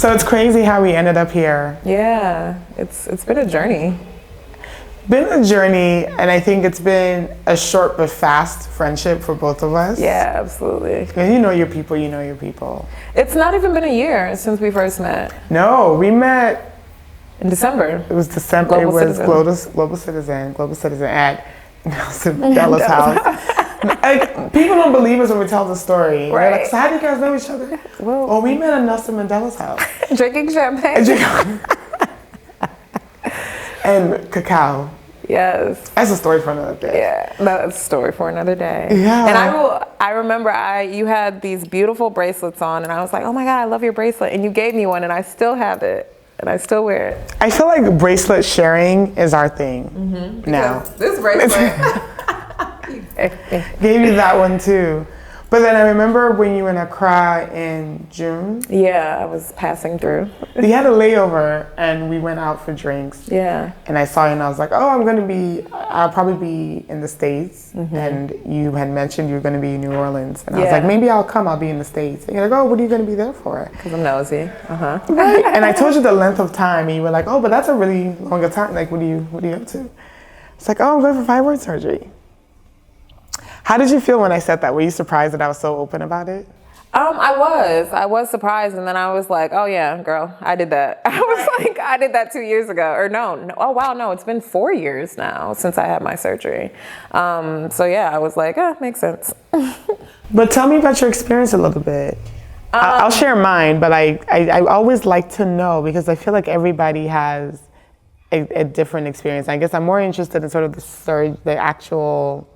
So it's crazy how we ended up here. Yeah, it's been a journey. Been a journey, and I think it's been a short but fast friendship for both of us. Yeah, absolutely. And you know your people, you know your people. It's not even been a year since we first met. No, we met in December. It was December. Global it was Citizen. Global Citizen at Nelson Mandela's house. Like, people don't believe us when we tell the story. Right. They're like, so how do you guys know each other? Well, oh, we met at Nelson Mandela's house. Drinking champagne. And cacao. Yes. That's a story for another day. Yeah, that's a story for another day. Yeah. And I remember you had these beautiful bracelets on, and I was like, oh my God, I love your bracelet. And you gave me one, and I still have it. And I still wear it. I feel like bracelet sharing is our thing now. This bracelet. Gave you that one too. But then I remember when you were in Accra in June. Yeah, I was passing through. We had a layover and we went out for drinks. Yeah. And I saw you and I was like, oh, I'll probably be in the States. And you had mentioned you were going to be in New Orleans. And I was like, maybe I'll be in the States. And you're like, oh, what are you going to be there for? Because I'm nosy. Right. And I told you the length of time and you were like, oh, but that's a really longer time. Like, what are you up to? It's like, oh, I'm going for fibroid surgery. How did you feel when I said that? Were you surprised that I was so open about it? I was surprised, and then I was like, oh yeah, girl, I did that. I was like, I did that 2 years ago, or no, oh wow, no, it's been 4 years now since I had my surgery. So yeah, I was like, makes sense. But tell me about your experience a little bit. I'll share mine, but I always like to know because I feel like everybody has a different experience. I guess I'm more interested in sort of the actual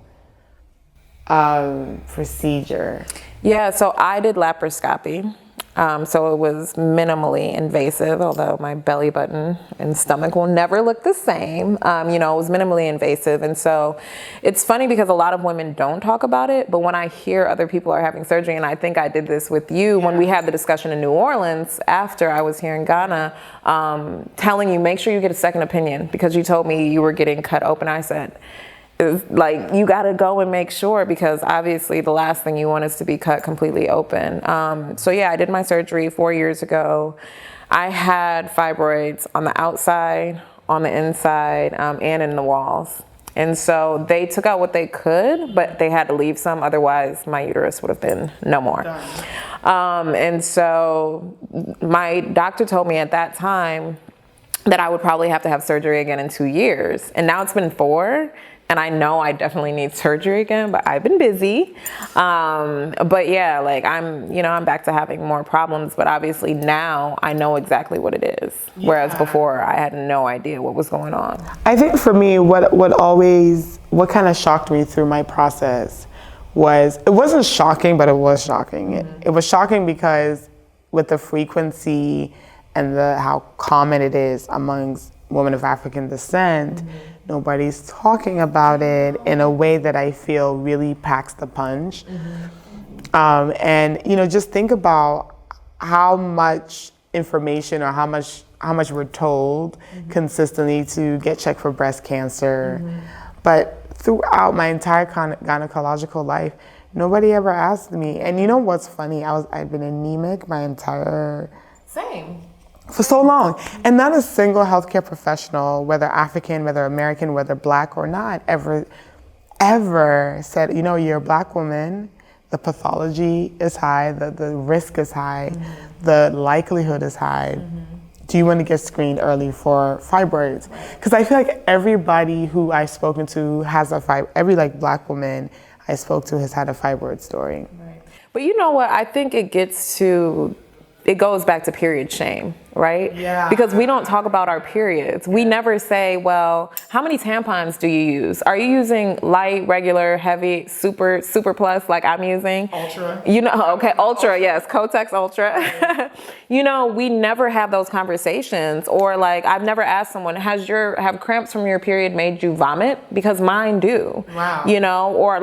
procedure. Yeah, so I did laparoscopy. So it was minimally invasive, although my belly button and stomach will never look the same. It was minimally invasive. And so it's funny because a lot of women don't talk about it, but when I hear other people are having surgery, and I think I did this with you when we had the discussion in New Orleans after I was here in Ghana, telling you, make sure you get a second opinion because you told me you were getting cut open. I said, like, you got to go and make sure because obviously the last thing you want is to be cut completely open. So yeah, I did my surgery 4 years ago. I had fibroids on the outside, on the inside, and in the walls. And so they took out what they could, but they had to leave some, otherwise my uterus would have been no more. And so my doctor told me at that time that I would probably have to have surgery again in 2 years. And now it's been 4. And I know I definitely need surgery again, but I've been busy. But yeah, like I'm back to having more problems, but obviously now I know exactly what it is. Yeah. Whereas before I had no idea what was going on. I think for me, what kind of shocked me through my process it wasn't shocking, but it was shocking. It was shocking because with the frequency and how common it is amongst women of African descent, nobody's talking about it in a way that I feel really packs the punch. And just think about how much information or how much we're told consistently to get checked for breast cancer. But throughout my entire gynecological life, nobody ever asked me. And you know what's funny? I've been anemic my entire for so long. And not a single healthcare professional, whether African, whether American, whether Black or not, ever said, you're a Black woman, the pathology is high, the risk is high, the likelihood is high. Do you want to get screened early for fibroids? Because I feel like everybody who I've spoken to has every Black woman I spoke to has had a fibroid story. Right. But you know what? I think it goes back to period shame, right? Yeah. Because we don't talk about our periods. We never say, well, how many tampons do you use? Are you using light, regular, heavy, super plus like I'm using? Ultra. Okay, Ultra, yes, Kotex Ultra. We never have those conversations. Or I've never asked someone, have cramps from your period made you vomit? Because mine do. Wow. Or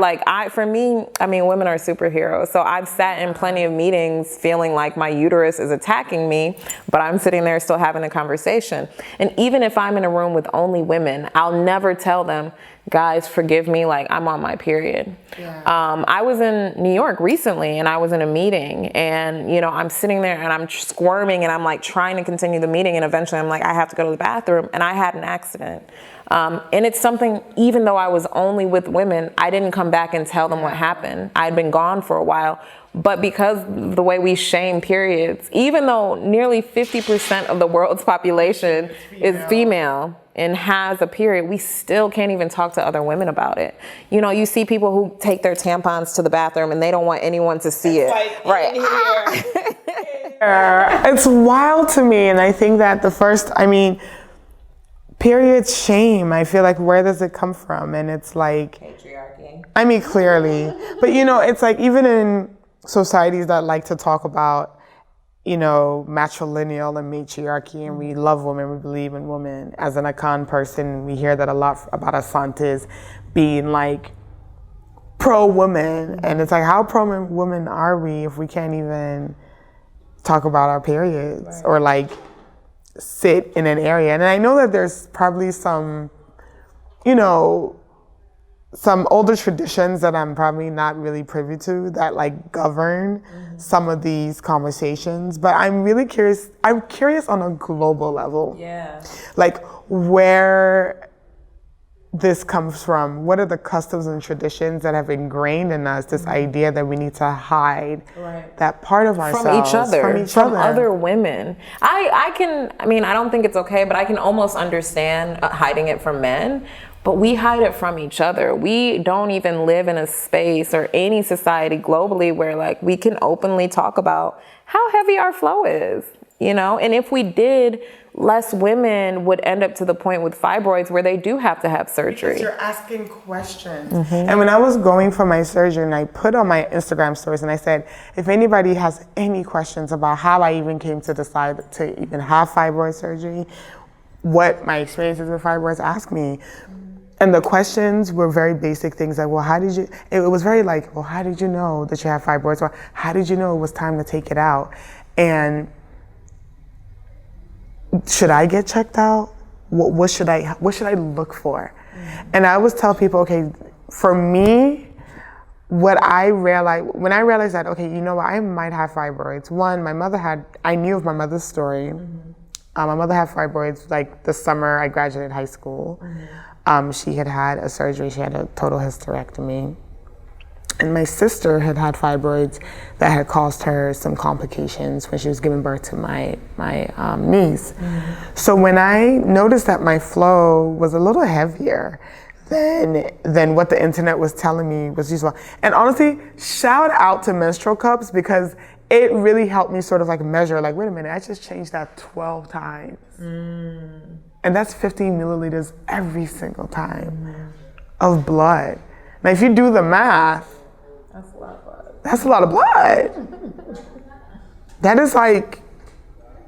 for me, women are superheroes. So I've sat in plenty of meetings feeling like my uterus is attacking me, but I'm sitting there still having a conversation. And even if I'm in a room with only women, I'll never tell them, guys, forgive me, like I'm on my period. Yeah. I was in New York recently and I was in a meeting and, you know, I'm sitting there and I'm squirming and I'm like trying to continue the meeting. And eventually I'm like, I have to go to the bathroom, and I had an accident. And it's something, even though I was only with women, I didn't come back and tell them what happened. I'd been gone for a while. But because the way we shame periods, even though nearly 50% of the world's population is female and has a period, we still can't even talk to other women about it. You know, you see people who take their tampons to the bathroom and they don't want anyone to see it. Like, right. It's wild to me. And I think that period shame, I feel like, where does it come from? And it's like, patriarchy. I mean, clearly. But, you know, it's like even in societies that like to talk about, you know, matrilineal and matriarchy, and we love women, we believe in women. As an Akan person, we hear that a lot about Asantes being like pro-woman. And it's like, how pro-woman are we if we can't even talk about our periods or like sit in an area? And I know that there's probably some, you know, some older traditions that I'm probably not really privy to that like govern some of these conversations. But I'm really curious. I'm curious on a global level. Yeah. Like where this comes from. What are the customs and traditions that have ingrained in us this idea that we need to hide that part of ourselves from other women? I don't think it's okay, but I can almost understand hiding it from men. But we hide it from each other. We don't even live in a space or any society globally where like we can openly talk about how heavy our flow is, you know? And if we did, less women would end up to the point with fibroids where they do have to have surgery. Because you're asking questions. And when I was going for my surgery, and I put on my Instagram stories and I said, if anybody has any questions about how I even came to decide to even have fibroid surgery, what my experiences with fibroids, ask me. And the questions were very basic things like, well, it was very like, well, how did you know that you have fibroids? Or how did you know it was time to take it out? And should I get checked out? What should I look for? And I always tell people, okay, for me, when I realized that, okay, you know what, I might have fibroids. One, I knew of my mother's story. My mother had fibroids like the summer I graduated high school. She had a surgery. She had a total hysterectomy. And my sister had fibroids that had caused her some complications when she was giving birth to my niece. So when I noticed that my flow was a little heavier than what the internet was telling me was useful. And honestly, shout out to menstrual cups, because it really helped me sort of like measure, like, wait a minute, I just changed that 12 times. And that's 15 milliliters every single time of blood. Now, if you do the math, that's a lot of blood. That's a lot of blood.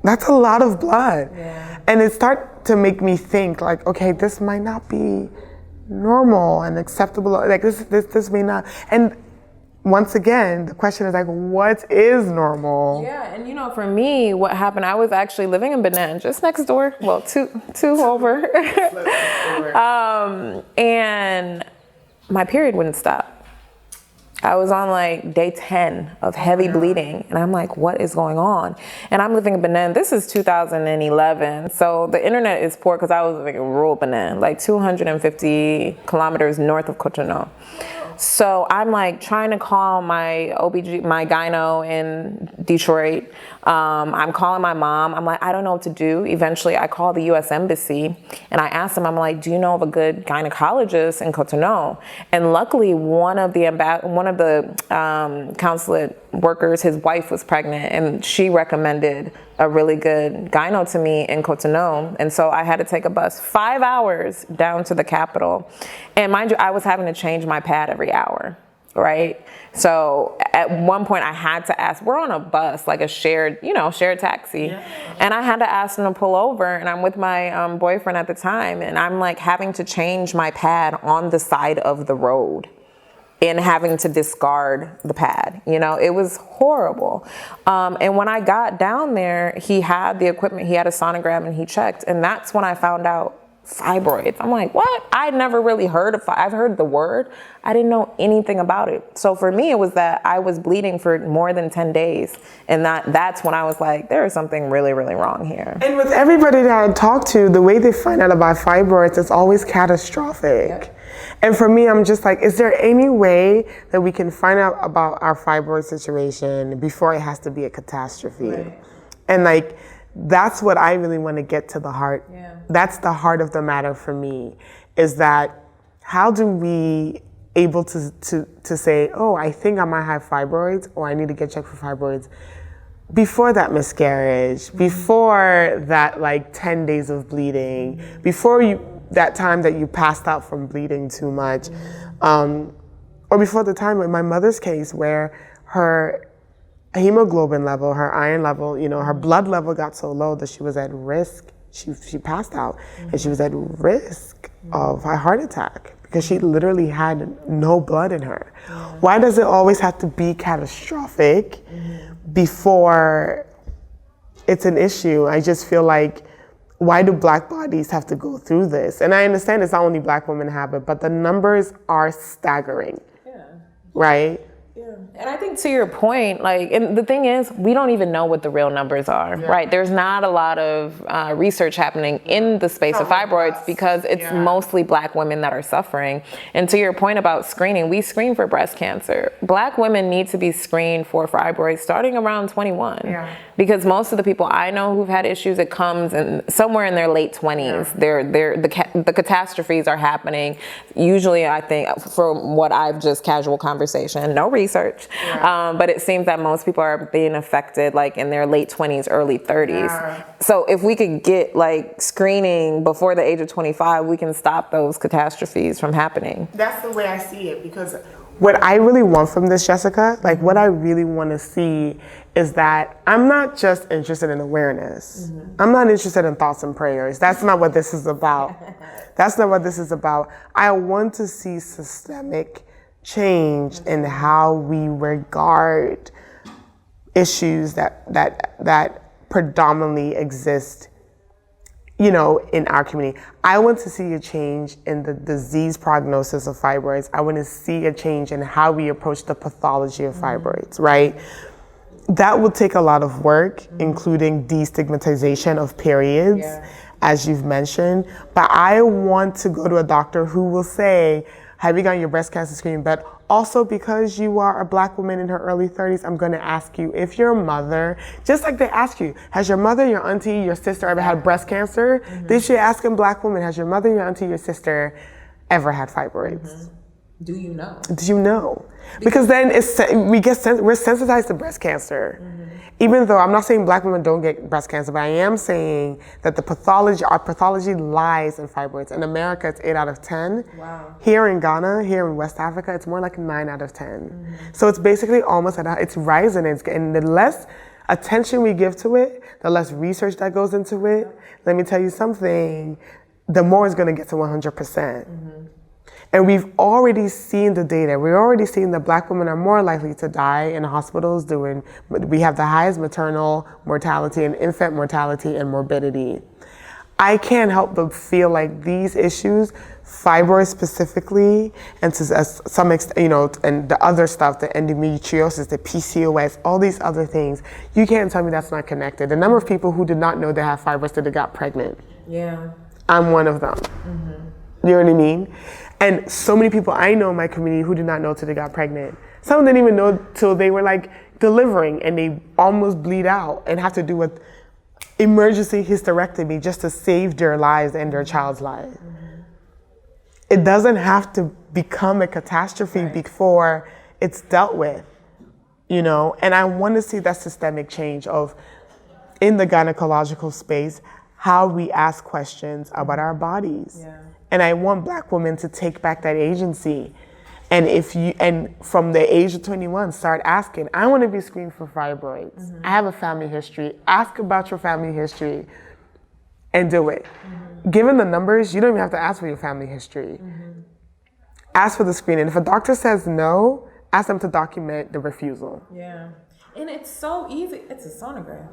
That's a lot of blood. Yeah. And it started to make me think like, okay, this might not be normal and acceptable. Like this may not. And once again, the question is like, what is normal? Yeah, and you know, for me, what happened, I was actually living in Benin, just next door, well, two over. And my period wouldn't stop. I was on like day 10 of heavy bleeding, and I'm like, what is going on? And I'm living in Benin. This is 2011, so the internet is poor because I was living in rural Benin, like 250 kilometers north of Cotonou. So I'm like trying to call my my gyno in Detroit. I'm calling my mom. I'm like, I don't know what to do. Eventually I call the US Embassy and I asked them, I'm like, do you know of a good gynecologist in Cotonou? And luckily one of the consulate workers, his wife was pregnant, and she recommended a really good gyno to me in Cotonou. And so I had to take a bus 5 hours down to the capital. And mind you, I was having to change my pad every hour, right? So at one point I had to ask, we're on a bus, like a shared taxi. Yeah. And I had to ask them to pull over, and I'm with my boyfriend at the time, and I'm like having to change my pad on the side of the road. and having to discard the pad. You know, it was horrible. And when I got down there, he had the equipment, he had a sonogram, and he checked. And that's when I found out fibroids. I'm like, what? I'd never really heard of, I've heard the word. I didn't know anything about it. So for me, it was that I was bleeding for more than 10 days. And that's when I was like, there is something really, really wrong here. And with everybody that I talk to, the way they find out about fibroids is always catastrophic. Yep. And for me, I'm just like, is there any way that we can find out about our fibroid situation before it has to be a catastrophe? Right. And like, that's what I really want to get to the heart. Yeah. That's the heart of the matter for me, is that how do we able to say, oh, I think I might have fibroids, or I need to get checked for fibroids before that miscarriage, before that like 10 days of bleeding, before that time that you passed out from bleeding too much, or before the time in my mother's case where her hemoglobin level, her iron level, you know, her blood level got so low that she was at risk. She passed out, and she was at risk of a heart attack because she literally had no blood in her. Why does it always have to be catastrophic before it's an issue? I just feel like, why do Black bodies have to go through this? And I understand it's not only Black women have it, but the numbers are staggering, right? Yeah. And I think to your point, like, and the thing is, we don't even know what the real numbers are, right? There's not a lot of research happening in the space of fibroids because it's mostly Black women that are suffering. And to your point about screening, we screen for breast cancer. Black women need to be screened for fibroids starting around 21. Because most of the people I know who've had issues, it comes in somewhere in their late 20s. The catastrophes are happening. Usually, I think, from what I've just casual conversation, no research, but it seems that most people are being affected like in their late 20s, early 30s. So if we could get like screening before the age of 25, we can stop those catastrophes from happening. That's the way I see it, because what I really want from this, Jessica, like what I really want to see is that I'm not just interested in awareness. I'm not interested in thoughts and prayers. That's not what this is about. That's not what this is about. I want to see systemic change in how we regard issues that predominantly exist, you know, in our community. I want to see a change in the disease prognosis of fibroids. I want to see a change in how we approach the pathology of fibroids, right? That will take a lot of work, including destigmatization of periods, as you've mentioned. But I want to go to a doctor who will say, have you gotten your breast cancer screening? But also, because you are a Black woman in her early 30s, I'm going to ask you if your mother, just like they ask you, has your mother, your auntie, your sister ever had breast cancer? They should ask a Black woman, has your mother, your auntie, your sister ever had fibroids? Do you know? Do you know? Because then we're sensitized to breast cancer. Even though I'm not saying Black women don't get breast cancer, but I am saying that our pathology lies in fibroids. In America, it's 8 out of 10. Wow. Here in Ghana, here in West Africa, it's more like 9 out of 10. So it's basically almost, it's rising. And the less attention we give to it, the less research that goes into it, let me tell you something, the more it's going to get to 100%. And we've already seen the data. We've already seen that Black women are more likely to die in hospitals we have the highest maternal mortality and infant mortality and morbidity. I can't help but feel like these issues, fibroids specifically, and to some extent, you know, and the other stuff, the endometriosis, the PCOS, all these other things, you can't tell me that's not connected. The number of people who did not know they have fibroids till they got pregnant. I'm one of them. You know what I mean? And so many people I know in my community who did not know till they got pregnant. Some didn't even know till they were like delivering and they almost bleed out and have to do with emergency hysterectomy just to save their lives and their child's life. It doesn't have to become a catastrophe before it's dealt with, you know? And I want to see that systemic change of, in the gynecological space, how we ask questions about our bodies. And I want Black women to take back that agency. And from the age of 21, start asking, I want to be screened for fibroids. I have a family history. Ask about your family history and do it. Given the numbers, you don't even have to ask for your family history. ask for the screening. If a doctor says no, ask them to document the refusal. Yeah. And it's so easy. It's a sonogram.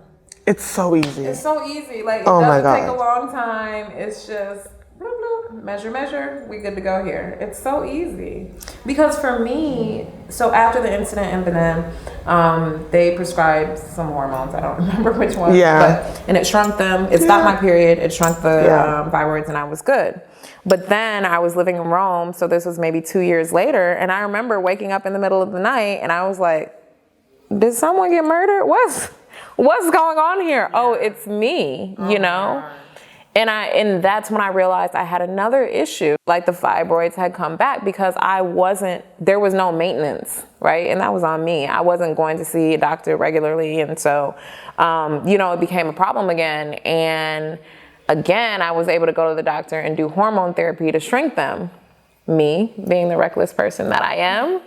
It's so easy. It's so easy. Like, it Oh my doesn't take God. a long time. It's just bloop, bloop, measure. We good to go here. It's so easy. Because for me, so after the incident in Benin, they prescribed some hormones. I don't remember which ones. Yeah. And it shrunk them. It stopped my period. It shrunk the fibroids, and I was good. But then I was living in Rome, so this was maybe 2 years later, and I remember waking up in the middle of the night, and I was like, did someone get murdered? What's going on here? Oh, it's me, you know? And that's when I realized I had another issue. Like, the fibroids had come back because there was no maintenance, right? And that was on me. I wasn't going to see a doctor regularly. And so, it became a problem again. And again, I was able to go to the doctor and do hormone therapy to shrink them. Me, being the reckless person that I am.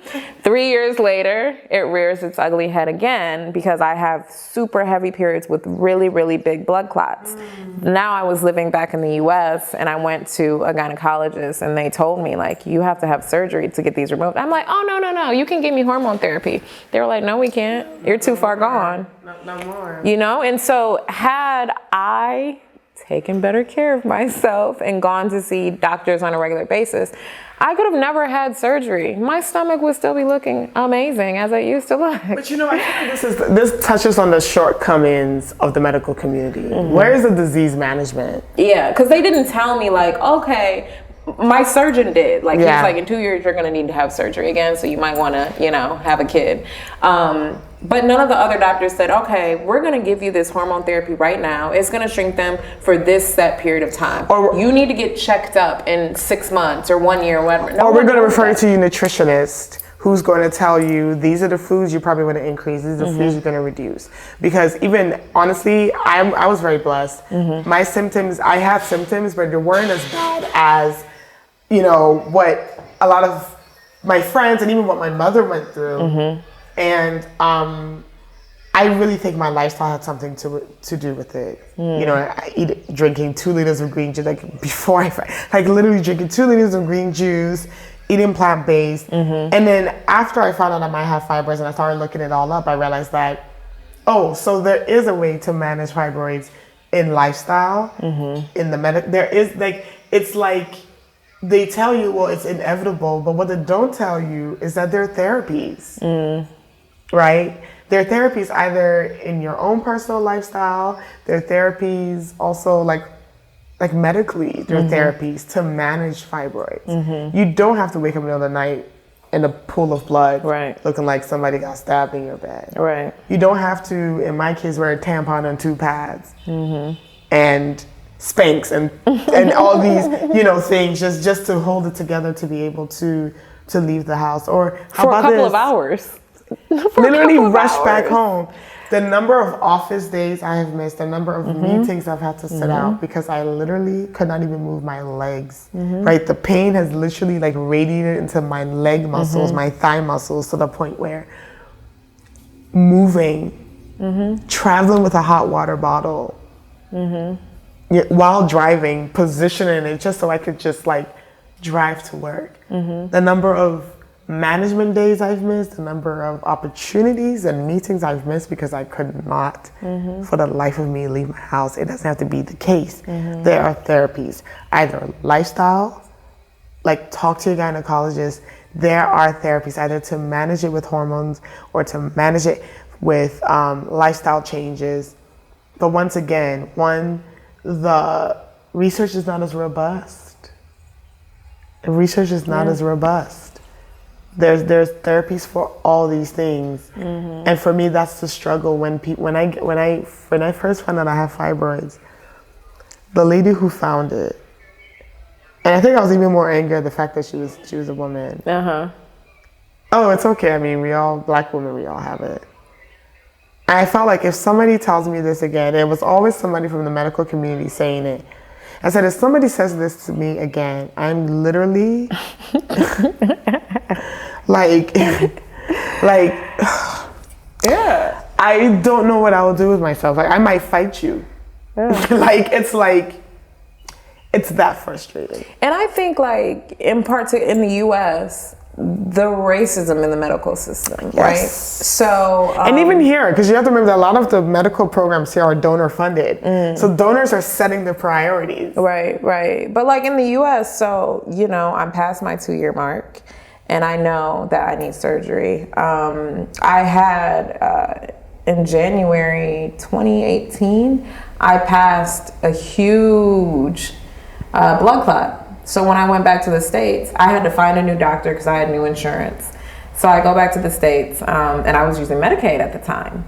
3 years later, it rears its ugly head again because I have super heavy periods with really, really big blood clots. Now I was living back in the US and I went to a gynecologist and they told me, like, you have to have surgery to get these removed. I'm like, oh, no, you can give me hormone therapy. They were like, no, we can't. You're too far gone. No more. And so had I taken better care of myself and gone to see doctors on a regular basis, I could have never had surgery. My stomach would still be looking amazing as it used to look. But I feel like this touches on the shortcomings of the medical community. Where is the disease management? Yeah, because they didn't tell me, like, okay, my surgeon did. Like, he was like, in 2 years, you're going to need to have surgery again, so you might want to, have a kid. But none of the other doctors said, okay, we're going to give you this hormone therapy right now. It's going to shrink them for this set period of time. Or you need to get checked up in 6 months or 1 year or whatever. Or we're going to refer you to your nutritionist who's going to tell you, these are the foods you probably want to increase, these are the foods you're going to reduce. Because even, honestly, I was very blessed. My symptoms, I have symptoms, but they weren't as bad as, what a lot of my friends and even what my mother went through. And I really think my lifestyle had something to do with it. I drinking 2 liters of green juice, literally drinking 2 liters of green juice, eating plant-based. And then after I found out I might have fibroids and I started looking it all up, I realized that, so there is a way to manage fibroids in lifestyle, in the there is, it's like, they tell you, well, it's inevitable, but what they don't tell you is that there are therapies, right? There are therapies either in your own personal lifestyle, there are therapies also like medically, there are therapies to manage fibroids. You don't have to wake up in the middle of the night in a pool of blood, looking like somebody got stabbed in your bed. Right. You don't have to, in my case, wear a tampon and 2 pads. And Spanx and all these things just to hold it together to be able to leave the house, or for a couple of hours, literally rush back home. The number of office days I have missed, the number of meetings I've had to sit out because I literally could not even move my legs. Right, the pain has literally radiated into my leg muscles, my thigh muscles, to the point where moving, traveling with a hot water bottle. While driving, positioning it just so I could just drive to work. The number of management days I've missed, the number of opportunities and meetings I've missed because I could not, for the life of me, leave my house. It doesn't have to be the case. There are therapies, either lifestyle, talk to your gynecologist. There are therapies either to manage it with hormones or to manage it with lifestyle changes. But once again, the research is not as robust. The research is not as robust. There's therapies for all these things, and for me, that's the struggle. When I first found out I have fibroids, the lady who found it, and I think I was even more angry at the fact that she was a woman. Oh, it's okay. I mean, Black women, we all have it. I felt like if somebody tells me this again, it was always somebody from the medical community saying it. I said, if somebody says this to me again, I'm literally yeah. I don't know what I will do with myself. I might fight you. Yeah. It's it's that frustrating. And I think like in the US, the racism in the medical system, right? So, and even here, because you have to remember that a lot of the medical programs here are donor funded. So donors are setting the priorities. Right. But like in the US, so, you know, I'm past my 2-year mark and I know that I need surgery. I had, in January 2018, I passed a huge blood clot. So when I went back to the States, I had to find a new doctor because I had new insurance. So I go back to the States, and I was using Medicaid at the time,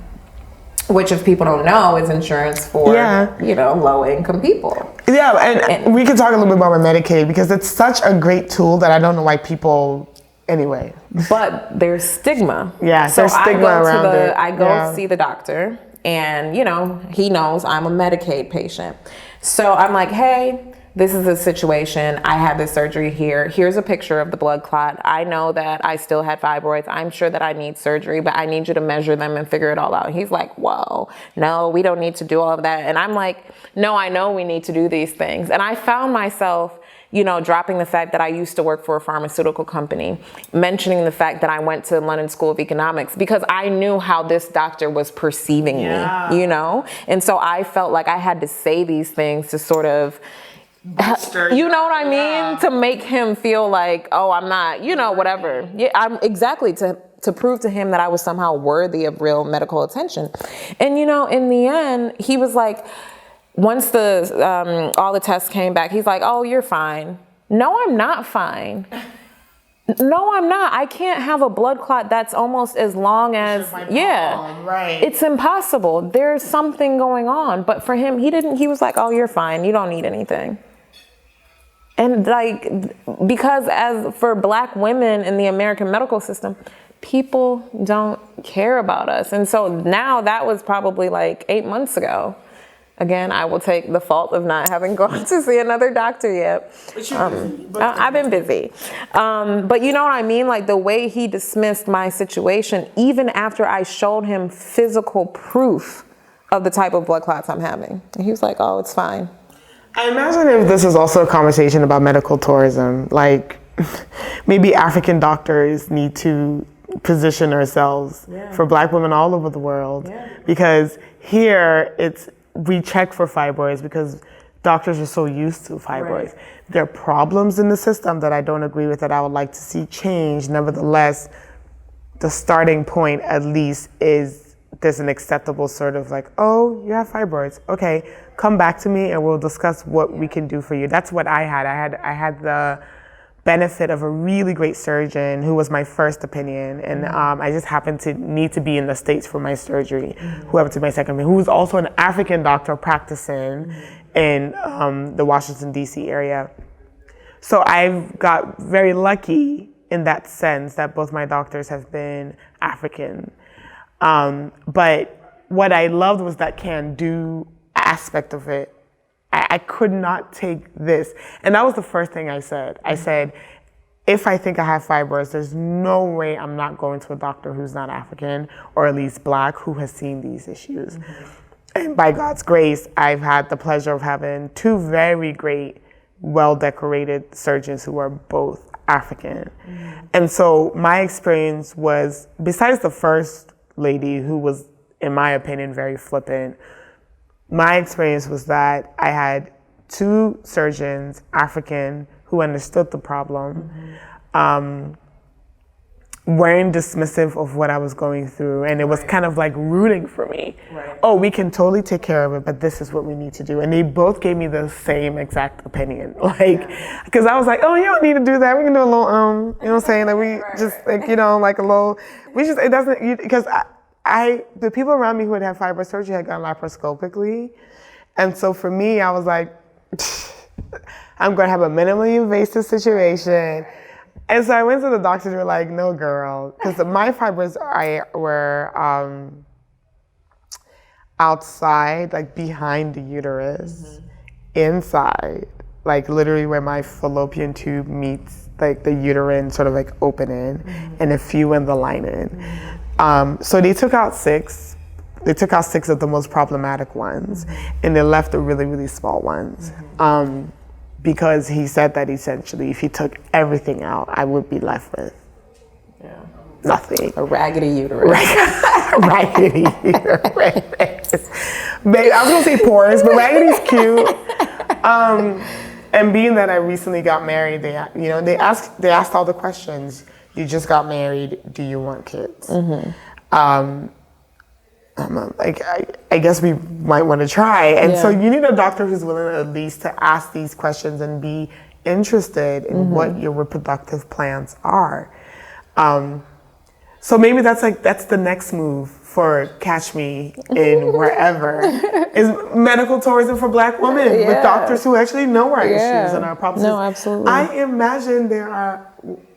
which, if people don't know, is insurance for, you know, low-income people. Yeah, and we can talk a little bit about Medicaid because it's such a great tool that I don't know why people, anyway. But there's stigma. Yeah, so there's stigma around it. I go see the doctor, and, you know, he knows I'm a Medicaid patient. So I'm like, hey, this is a situation. I had this surgery here. Here's a picture of the blood clot. I know that I still had fibroids. I'm sure that I need surgery, but I need you to measure them and figure it all out. He's like, whoa, no, we don't need to do all of that. And I'm like, no, I know we need to do these things. And I found myself, you know, dropping the fact that I used to work for a pharmaceutical company, mentioning the fact that I went to London School of Economics because I knew how this doctor was perceiving me, you know? And so I felt like I had to say these things to sort of, you know what I mean? To make him feel like, oh, I'm not, you know, whatever. Yeah, I'm exactly to prove to him that I was somehow worthy of real medical attention. And, you know, in the end, he was like, once the all the tests came back, he's like, oh, you're fine. No, I'm not fine. No, I'm not. I can't have a blood clot that's almost as long as, right. It's impossible. There's something going on. But for him, he was like, oh, you're fine. You don't need anything. And like, because as for Black women in the American medical system, people don't care about us. And so now that was probably like 8 months ago. Again, I will take the fault of not having gone to see another doctor yet. I've been busy. But you know what I mean? Like the way he dismissed my situation, even after I showed him physical proof of the type of blood clots I'm having. And he was like, oh, it's fine. I imagine if this is also a conversation about medical tourism, like maybe African doctors need to position ourselves for Black women all over the world. Because here we check for fibroids because doctors are so used to fibroids. There are problems in the system that I don't agree with that I would like to see change. Nevertheless, the starting point at least is there's an acceptable sort of like, oh, you have fibroids. Okay, come back to me and we'll discuss what we can do for you. That's what I had. I had the benefit of a really great surgeon who was my first opinion, and I just happened to need to be in the States for my surgery, who happened to be my second opinion, who was also an African doctor practicing in the Washington, D.C. area. So I've got very lucky in that sense that both my doctors have been African. But what I loved was that can-do aspect of it. I could not take this. And that was the first thing I said. I said, if I think I have fibroids, there's no way I'm not going to a doctor who's not African or at least Black who has seen these issues. And by God's grace, I've had the pleasure of having two very great, well-decorated surgeons who are both African. And so my experience was, besides the first lady who was, in my opinion, very flippant, my experience was that I had two surgeons, African, who understood the problem, weren't dismissive of what I was going through, and it was kind of like rooting for me. Oh, we can totally take care of it, but this is what we need to do. And they both gave me the same exact opinion. Like, because I was like, oh, you don't need to do that. We can do a little, you know what I'm saying? Like, we just, like, you know, like a little, we just, it doesn't, because the people around me who had had fibroid surgery had gone laparoscopically. And so for me, I was like, I'm going to have a minimally invasive situation. And so I went to the doctors and they were like, no, girl. Because my fibroids were outside, like behind the uterus, inside, like literally where my fallopian tube meets like the uterine sort of like opening, and a few in the lining. So they took out 6. They took out 6 of the most problematic ones, and they left the really, really small ones. because he said that essentially if he took everything out, I would be left with nothing. A raggedy uterus. Raggedy uterus. Babe, I was gonna say porous, but raggedy's cute. And being that I recently got married, they asked all the questions. You just got married. Do you want kids? Like, I guess we might want to try. And so you need a doctor who's willing at least to ask these questions and be interested in what your reproductive plans are. So maybe that's the next move for Catch Me in wherever is medical tourism for Black women with doctors who actually know our issues and our problems. No, absolutely. I imagine there are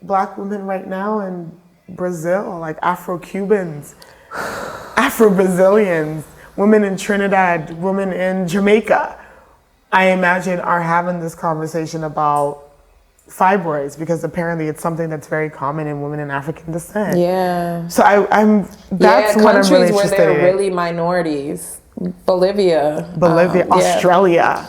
Black women right now in Brazil, like Afro-Cubans, Afro-Brazilians, women in Trinidad, women in Jamaica, I imagine are having this conversation about fibroids, because apparently it's something that's very common in women in African descent. Yeah. So that's what I'm really interested in. Countries where they're really minorities. Bolivia, Australia.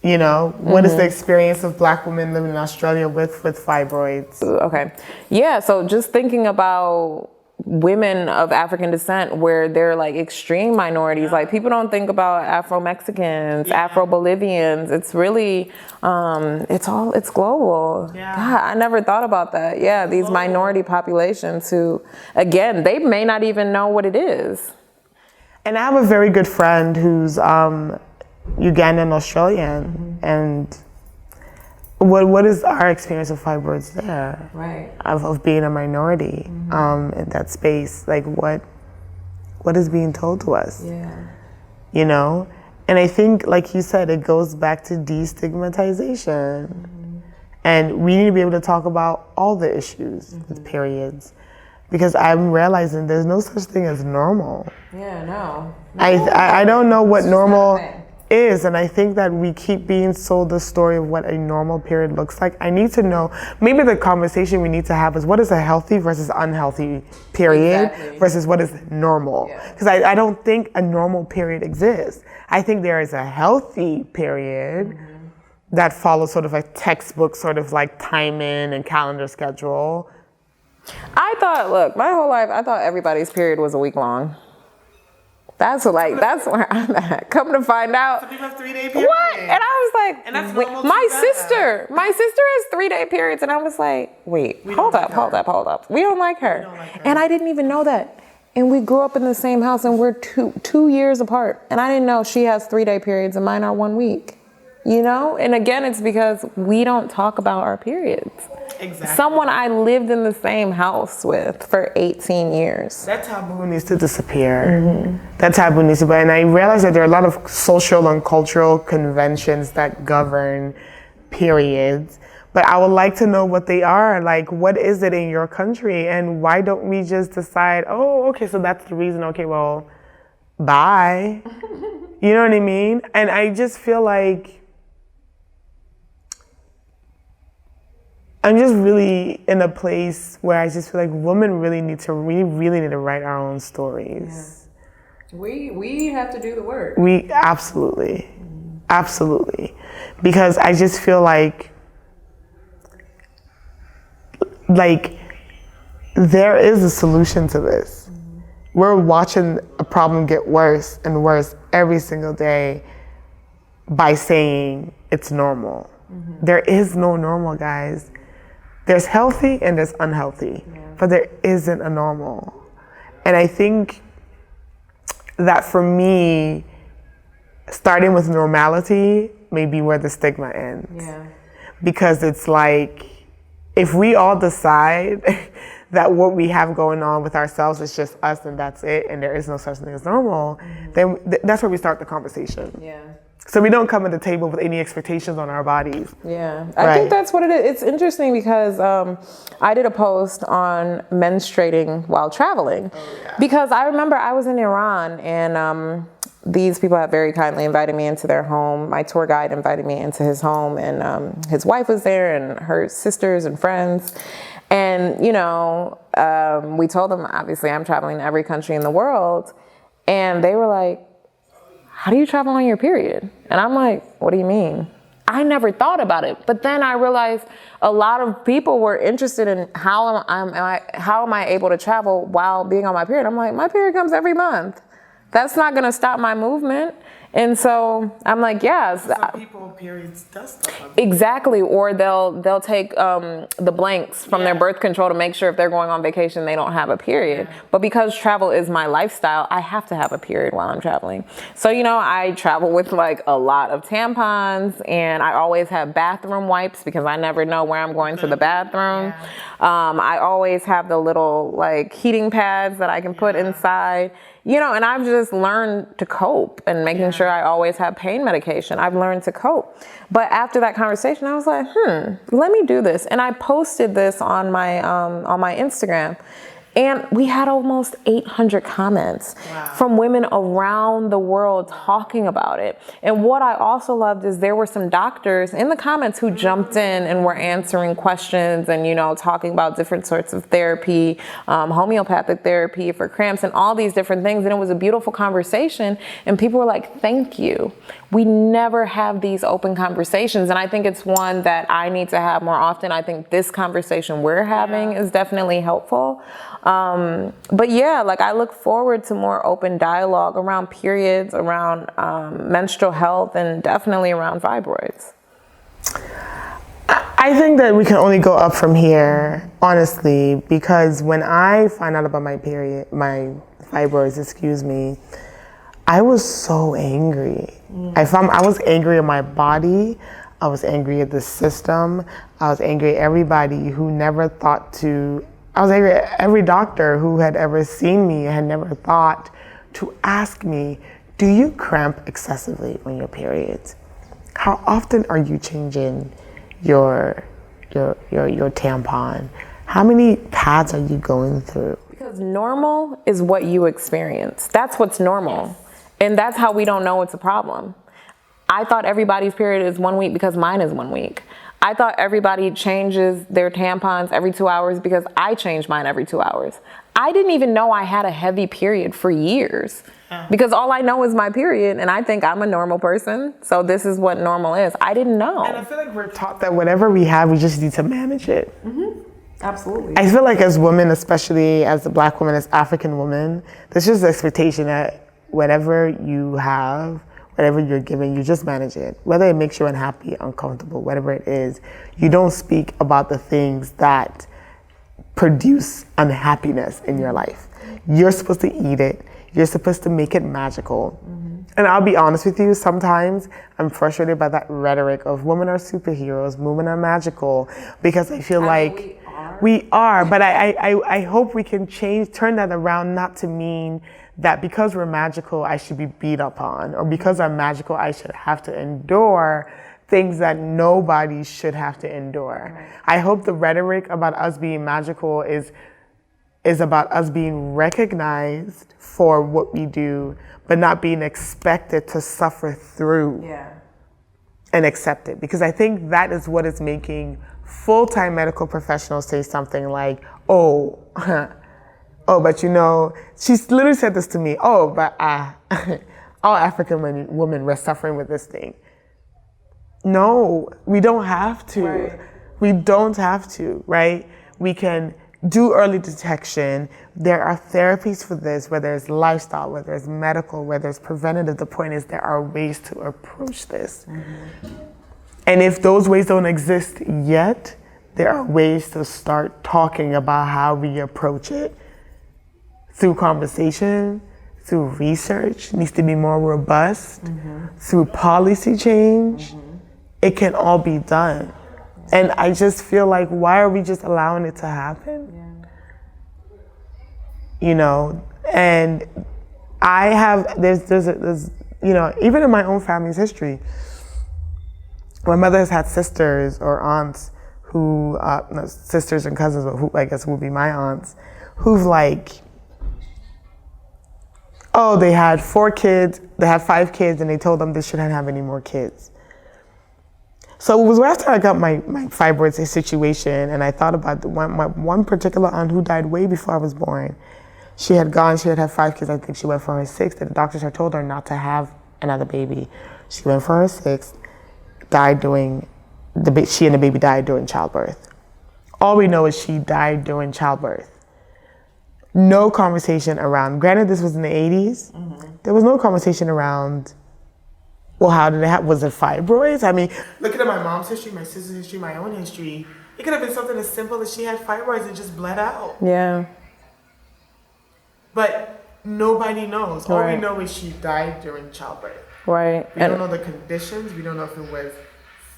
You know, what is the experience of Black women living in Australia with fibroids? Okay. Yeah, so just thinking about women of African descent where they're like extreme minorities. Like people don't think about Afro-Mexicans, Afro-Bolivians. It's really, it's global. Yeah. God, I never thought about that. Yeah, these minority populations who, again, they may not even know what it is. And I have a very good friend who's Ugandan Australian, and what is our experience of fibroids there? Right. Of being a minority in that space, like what is being told to us? Yeah. You know, and I think, like you said, it goes back to destigmatization, and we need to be able to talk about all the issues with periods, because I'm realizing there's no such thing as normal. Yeah, no. I don't know what normal is, and I think that we keep being sold the story of what a normal period looks like. I need to know, maybe the conversation we need to have is what is a healthy versus unhealthy period versus what is normal. Because I don't think a normal period exists. I think there is a healthy period that follows sort of a textbook sort of like timing and calendar schedule. I thought, my whole life, I thought everybody's period was a week long. That's where I'm at. Come to find out. Some people have 3-day periods. What? And I was like, and that's my sister has 3-day periods. And I was like, wait, hold up. We don't like her. And I didn't even know that. And we grew up in the same house and we're two years apart. And I didn't know she has 3-day periods and mine are 1 week. You know? And again, it's because we don't talk about our periods. Exactly. Someone I lived in the same house with for 18 years. That taboo needs to disappear. That taboo needs to be, and I realize that there are a lot of social and cultural conventions that govern periods, but I would like to know what they are. Like, what is it in your country, and why don't we just decide, oh, okay, so that's the reason, okay, well, bye. You know what I mean? And I just feel like I'm just really in a place where I just feel like women really need to write our own stories. Yeah. We have to do the work. We absolutely. Because I just feel like there is a solution to this. We're watching a problem get worse and worse every single day by saying it's normal. There is no normal, guys. There's healthy and there's unhealthy, but there isn't a normal. And I think that for me, starting with normality may be where the stigma ends. Yeah. Because it's like, if we all decide that what we have going on with ourselves is just us and that's it, and there is no such thing as normal, then that's where we start the conversation. Yeah. So we don't come to the table with any expectations on our bodies. Yeah, I think that's what it is. It's interesting because I did a post on menstruating while traveling. Because I remember I was in Iran and these people had very kindly invited me into their home. My tour guide invited me into his home, and his wife was there and her sisters and friends. And, you know, we told them, obviously, I'm traveling to every country in the world. And they were like, how do you travel on your period? And I'm like, what do you mean? I never thought about it. But then I realized a lot of people were interested in how am I able to travel while being on my period. I'm like, my period comes every month. That's not going to stop my movement. And so I'm like, yeah. Some people periods does stuff. Exactly. Or they'll take the blanks from their birth control to make sure if they're going on vacation, they don't have a period. Yeah. But because travel is my lifestyle, I have to have a period while I'm traveling. So, you know, I travel with like a lot of tampons, and I always have bathroom wipes because I never know where I'm going to the bathroom. Yeah. I always have the little like heating pads that I can put inside. You know, and I've just learned to cope and making sure I always have pain medication. I've learned to cope. But after that conversation, I was like, let me do this. And I posted this on my Instagram. And we had almost 800 comments from women around the world talking about it. And what I also loved is there were some doctors in the comments who jumped in and were answering questions and, you know, talking about different sorts of therapy, homeopathic therapy for cramps and all these different things. And it was a beautiful conversation. And people were like, thank you. We never have these open conversations. And I think it's one that I need to have more often. I think this conversation we're having is definitely helpful. But yeah, like I look forward to more open dialogue around periods, around menstrual health, and definitely around fibroids. I think that we can only go up from here, honestly, because when I find out about my fibroids, I was so angry. I was angry at my body. I was angry at the system. I was angry at everybody who never thought to. I was angry at every doctor who had ever seen me and had never thought to ask me, do you cramp excessively on your periods? How often are you changing your tampon? How many pads are you going through? Because normal is what you experience. That's what's normal. Yes. And that's how we don't know it's a problem. I thought everybody's period is 1 week because mine is 1 week. I thought everybody changes their tampons every 2 hours because I change mine every 2 hours. I didn't even know I had a heavy period for years because all I know is my period, and I think I'm a normal person, so this is what normal is. I didn't know. And I feel like we're taught that whatever we have, we just need to manage it. Mm-hmm. Absolutely. I feel like as women, especially as a Black woman, as African women, there's just the expectation that whatever you have, whatever you're given, you just manage it. Whether it makes you unhappy, uncomfortable, whatever it is, you don't speak about the things that produce unhappiness in your life. You're supposed to eat it. You're supposed to make it magical. Mm-hmm. And I'll be honest with you, sometimes I'm frustrated by that rhetoric of women are superheroes, women are magical, because I feel like we are, but I hope we can turn that around, not to mean that because we're magical, I should be beat up on, or because I'm magical, I should have to endure things that nobody should have to endure. Right. I hope the rhetoric about us being magical is about us being recognized for what we do, but not being expected to suffer through and accept it. Because I think that is what is making full-time medical professionals say something like, oh, but you know, she literally said this to me, but all African women were suffering with this thing. No, we don't have to. Right. We don't have to, right? We can do early detection. There are therapies for this, whether it's lifestyle, whether it's medical, whether it's preventative. The point is there are ways to approach this. Mm-hmm. And if those ways don't exist yet, there are ways to start talking about how we approach it. Through conversation, through research, needs to be more robust, through policy change, it can all be done. And I just feel like, why are we just allowing it to happen? You know, and I have, there's you know, even in my own family's history, my mother has had sisters or aunts who, sisters and cousins, who I guess would be my aunts, who've like, they had 4 kids, they had 5 kids, and they told them they shouldn't have any more kids. So it was after I got my fibroids situation, and I thought about my one particular aunt who died way before I was born. She had had 5 kids. I think she went for her 6th, and the doctors had told her not to have another baby. She went for her 6th. died during, she and the baby died during childbirth. All we know is she died during childbirth. No conversation around, granted this was in the 80s, there was no conversation around, well, how did it happen? Was it fibroids? I mean, looking at my mom's history, my sister's history, my own history, it could have been something as simple as she had fibroids and just bled out. Yeah. But nobody knows. All Right. we know is she died during childbirth. Right. We don't know the conditions. We don't know if it was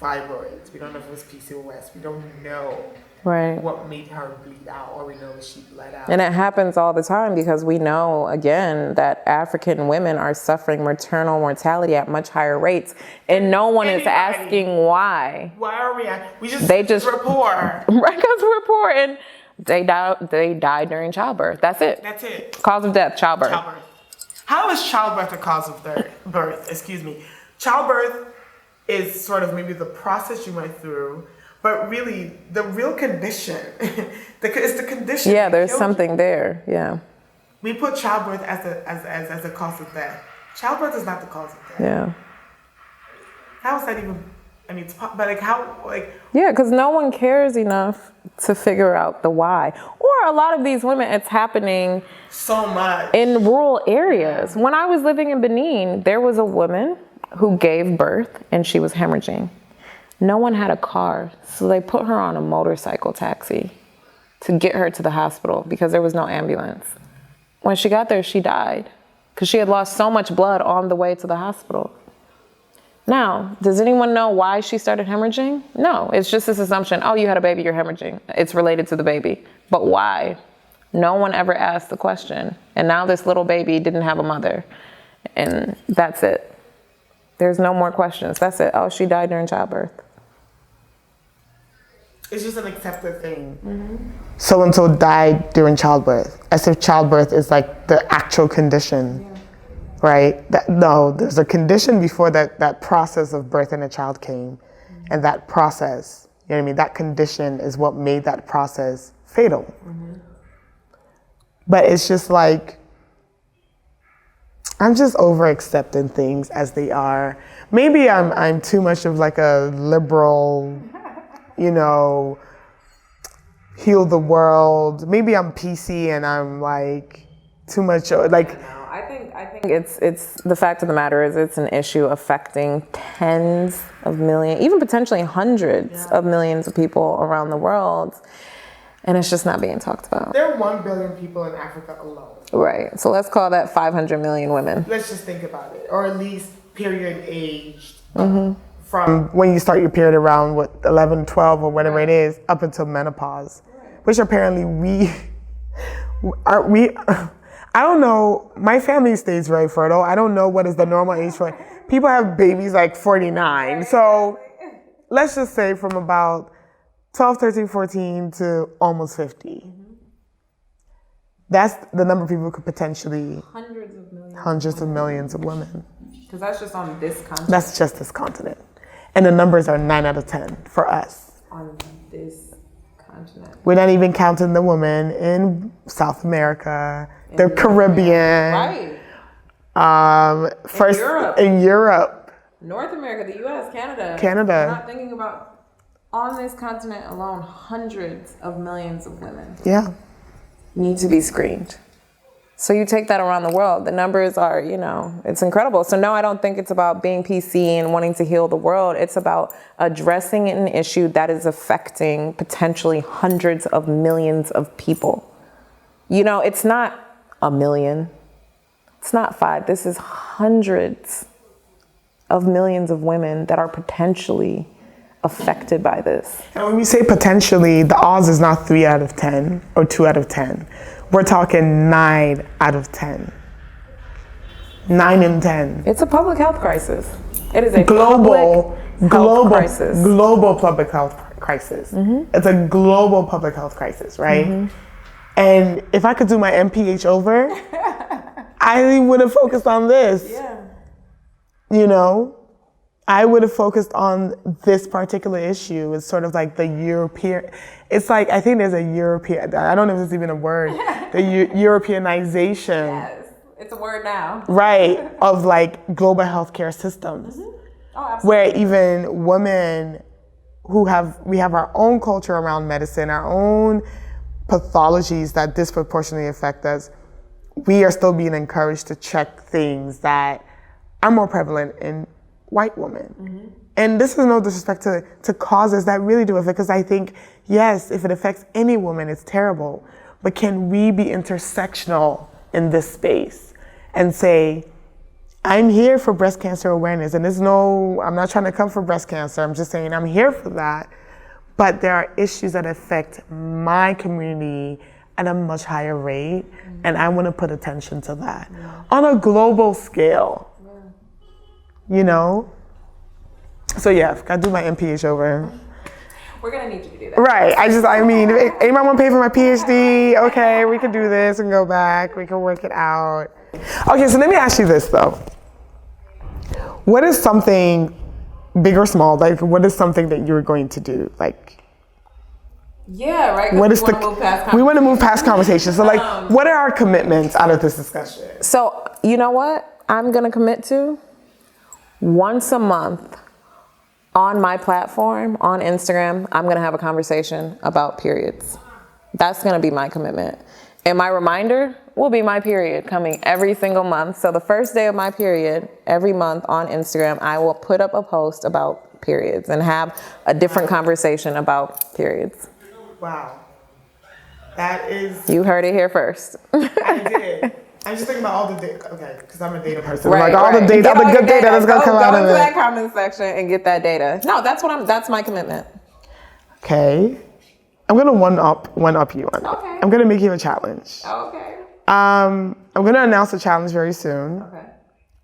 fibroids. We don't know if it was PCOS. We don't know Right. what made her bleed out. All we know is she bled out. And it happens all the time because we know, again, that African women are suffering maternal mortality at much higher rates. And no one is asking why. Why are we? They just report. Right, because we're poor and they die during childbirth. That's it. That's it. Cause of death, childbirth. Childbirth. How is childbirth a cause of birth? Excuse me. Childbirth is sort of maybe the process you went through, but really the real condition. It's the condition. Yeah, there's something there. Yeah. We put childbirth as a cause of death. Childbirth is not the cause of death. Yeah. How is that even? I mean, but like how like. Yeah, because no one cares enough to figure out the why. Or a lot of these women, it's happening So much. in rural areas. When I was living in Benin, there was a woman who gave birth and she was hemorrhaging. No one had a car, so they put her on a motorcycle taxi to get her to the hospital because there was no ambulance. When she got there, she died because she had lost so much blood on the way to the hospital. Now, does anyone know why she started hemorrhaging? No, it's just this assumption, oh, you had a baby, you're hemorrhaging. It's related to the baby. But why? No one ever asked the question. And now this little baby didn't have a mother. And that's it. There's no more questions. That's it. Oh, she died during childbirth. It's just an accepted thing. So-and-so died during childbirth, as if childbirth is like the actual condition. Right? No, there's a condition before that process of birth and a child came. And that process, you know what I mean? That condition is what made that process fatal. But it's just like, I'm just over accepting things as they are. Maybe I'm too much of like a liberal, you know, heal the world. Maybe I'm PC and I'm like too much like. I think it's the fact of the matter is it's an issue affecting tens of millions, even potentially hundreds of millions of people around the world. And it's just not being talked about. There are 1 billion people in Africa alone. Right. So let's call that 500 million women. Let's just think about it. Or at least period aged from when you start your period around 11, 12 or whatever it is up until menopause. Which apparently I don't know, my family stays very fertile. I don't know what is the normal age for it. People have babies like 49. So let's just say from about 12, 13, 14 to almost 50. That's the number of people who could potentially... Hundreds of millions of women. Because that's just on this continent. That's just this continent. And the numbers are 9 out of 10 for us. On this continent. We're not even counting the women in South America, the Caribbean. Right. First Europe. in Europe. North America, the US, Canada. Canada. We're not thinking about, on this continent alone, hundreds of millions of women Yeah. need to be screened. So you take that around the world, the numbers are, you know, it's incredible. So no, I don't think it's about being PC and wanting to heal the world. It's about addressing an issue that is affecting potentially hundreds of millions of people. You know, it's not a million. It's not 5. This is hundreds of millions of women that are potentially affected by this. And when we say potentially, the odds is not 3 out of 10 or 2 out of 10. We're talking 9 out of 10. 9 in 10. It's a public health crisis. It is a global crisis. Global public health crisis. It's a global public health crisis, right? And if I could do my MPH over, I would have focused on this. Yeah. You know, I would have focused on this particular issue. It's sort of like the European, it's like, I think there's a European, I don't know if it's even a word, the Europeanization. Yes, it's a word now. Right, of like global healthcare systems. where even women we have our own culture around medicine, our own pathologies that disproportionately affect us, we are still being encouraged to check things that are more prevalent in white women. And this is no disrespect to causes that really do affect, because I think, yes, if it affects any woman, it's terrible. But can we be intersectional in this space and say, I'm here for breast cancer awareness, and I'm not trying to come for breast cancer, I'm just saying I'm here for that. But there are issues that affect my community at a much higher rate, and I want to put attention to that on a global scale. You know? So yeah, I've got to do my MPH over. We're gonna need you to do that. Right, I mean, anybody want to pay for my PhD? Okay, we can do this and go back, we can work it out. Okay, so let me ask you this though. What is something, big or small, like what is something that you're going to do? Like, yeah, right. We want to move past conversation. So like, what are our commitments out of this discussion? So you know what I'm gonna commit to? Once a month on my platform, on Instagram, I'm gonna have a conversation about periods. That's gonna be my commitment. And my reminder will be my period coming every single month. So the first day of my period, every month on Instagram, I will put up a post about periods and have a different conversation about periods. Wow. That is... You heard it here first. I did. I'm just thinking about all the data, okay, because I'm a data person. Right, like all the data, all the good data that's gonna come out of it. Go into that comment section and get that data. No, that's my commitment. Okay. I'm gonna one up you on it. Okay. I'm gonna make you a challenge. Okay. I'm gonna announce a challenge very soon. Okay.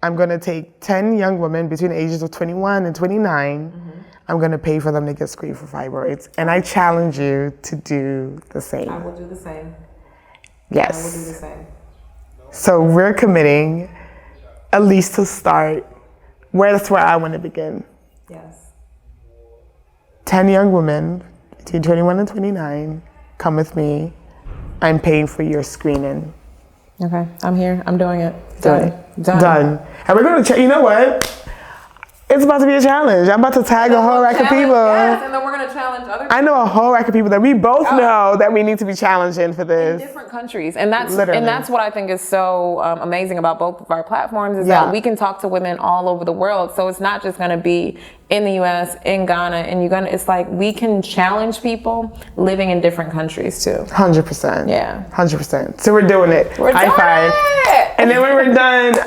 I'm gonna take 10 young women between the ages of 21 and 29. I'm gonna pay for them to get screened for fibroids. And I challenge you to do the same. I will do the same. Yes. I will do the same. So we're committing at least to start that's where I want to begin. Yes. 10 young women between 21 and 29, come with me. I'm paying for your screening. Okay, I'm here. I'm doing it. Done. And we're going to, you know what? It's about to be a challenge. I'm about to tag a whole rack of people. Yes, and then we're going to challenge other people. I know a whole rack of people that we both know that we need to be challenging for this. In different countries. And that's what I think is so amazing about both of our platforms is that we can talk to women all over the world. So it's not just going to be in the US, in Ghana, and Uganda. It's like we can challenge people living in different countries too. 100%. Yeah. 100%. So we're doing it. High five. And then when we're done,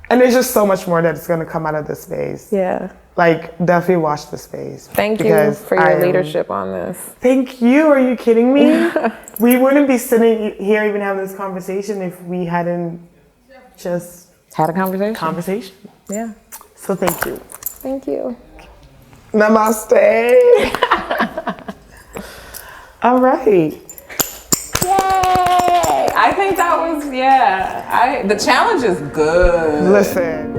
and there's just so much more that's going to come out of this space. Yeah. Like, definitely watch the space. Thank you for your leadership on this. Thank you. Are you kidding me? We wouldn't be sitting here even having this conversation if we hadn't just had a conversation. Yeah. So thank you. Thank you. Namaste. All right. Yay! I think that was, the challenge is good. Listen.